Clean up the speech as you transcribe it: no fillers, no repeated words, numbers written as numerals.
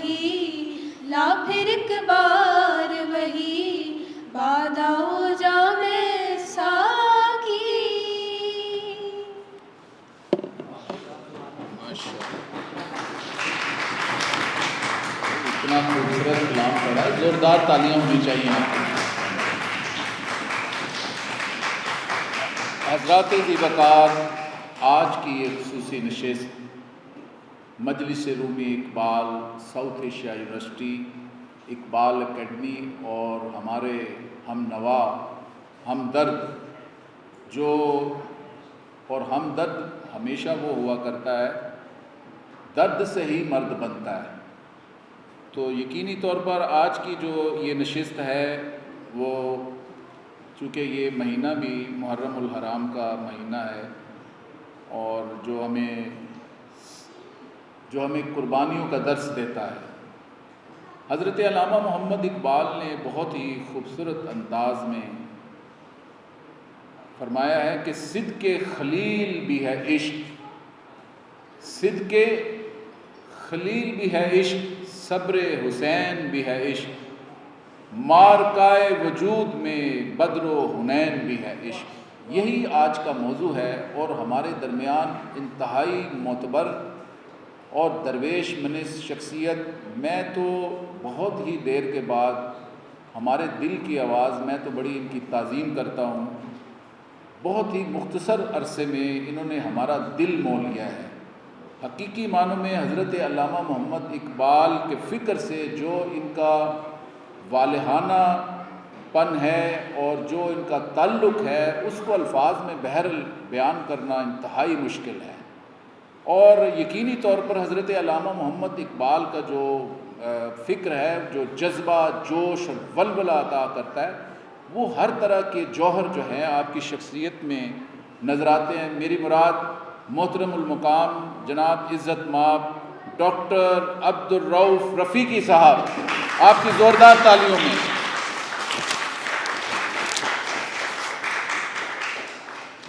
وہی، لا پھر ایک بار وہی، باد آؤ جام ساقی۔ اتنا خوبصورت کلام پڑھا ہے، زوردار تالیاں ہونی چاہیے آپ کو۔ حضرات ذی وقار، آج کی یہ خصوصی نشست مجلس Rumi Iqbal, South Asia University, Iqbal Academy اور ہمارے ہم نوا ہمدرد جو، اور ہمدرد ہمیشہ وہ ہوا کرتا ہے درد سے ہی مرد بنتا ہے، تو یقینی طور پر آج کی جو یہ نشست ہے وہ، چونکہ یہ مہینہ بھی محرم الحرام کا مہینہ ہے اور جو ہمیں قربانیوں کا درس دیتا ہے، حضرت علامہ محمد اقبال نے بہت ہی خوبصورت انداز میں فرمایا ہے کہ صدق خلیل بھی ہے عشق، صدق خلیل بھی ہے عشق، صبر حسین بھی ہے عشق، مارکائے وجود میں بدر و حنین بھی ہے عشق۔ یہی آج کا موضوع ہے اور ہمارے درمیان انتہائی معتبر اور درویش منس شخصیت، میں تو بہت ہی دیر کے بعد ہمارے دل کی آواز، میں تو بڑی ان کی تعظیم کرتا ہوں، بہت ہی مختصر عرصے میں انہوں نے ہمارا دل مول لیا ہے۔ حقیقی معنوں میں حضرت علامہ محمد اقبال کے فکر سے جو ان کا والہانہ پن ہے اور جو ان کا تعلق ہے، اس کو الفاظ میں بہرحال بیان کرنا انتہائی مشکل ہے، اور یقینی طور پر حضرت علامہ محمد اقبال کا جو فکر ہے، جو جذبہ، جوش اور ولولہ عطا کرتا ہے، وہ ہر طرح کے جوہر جو ہیں آپ کی شخصیت میں نظر آتے ہیں۔ میری مراد محترم المقام جناب عزت مآب ڈاکٹر عبد الرؤف رفیقی صاحب، آپ کی زوردار تالیوں میں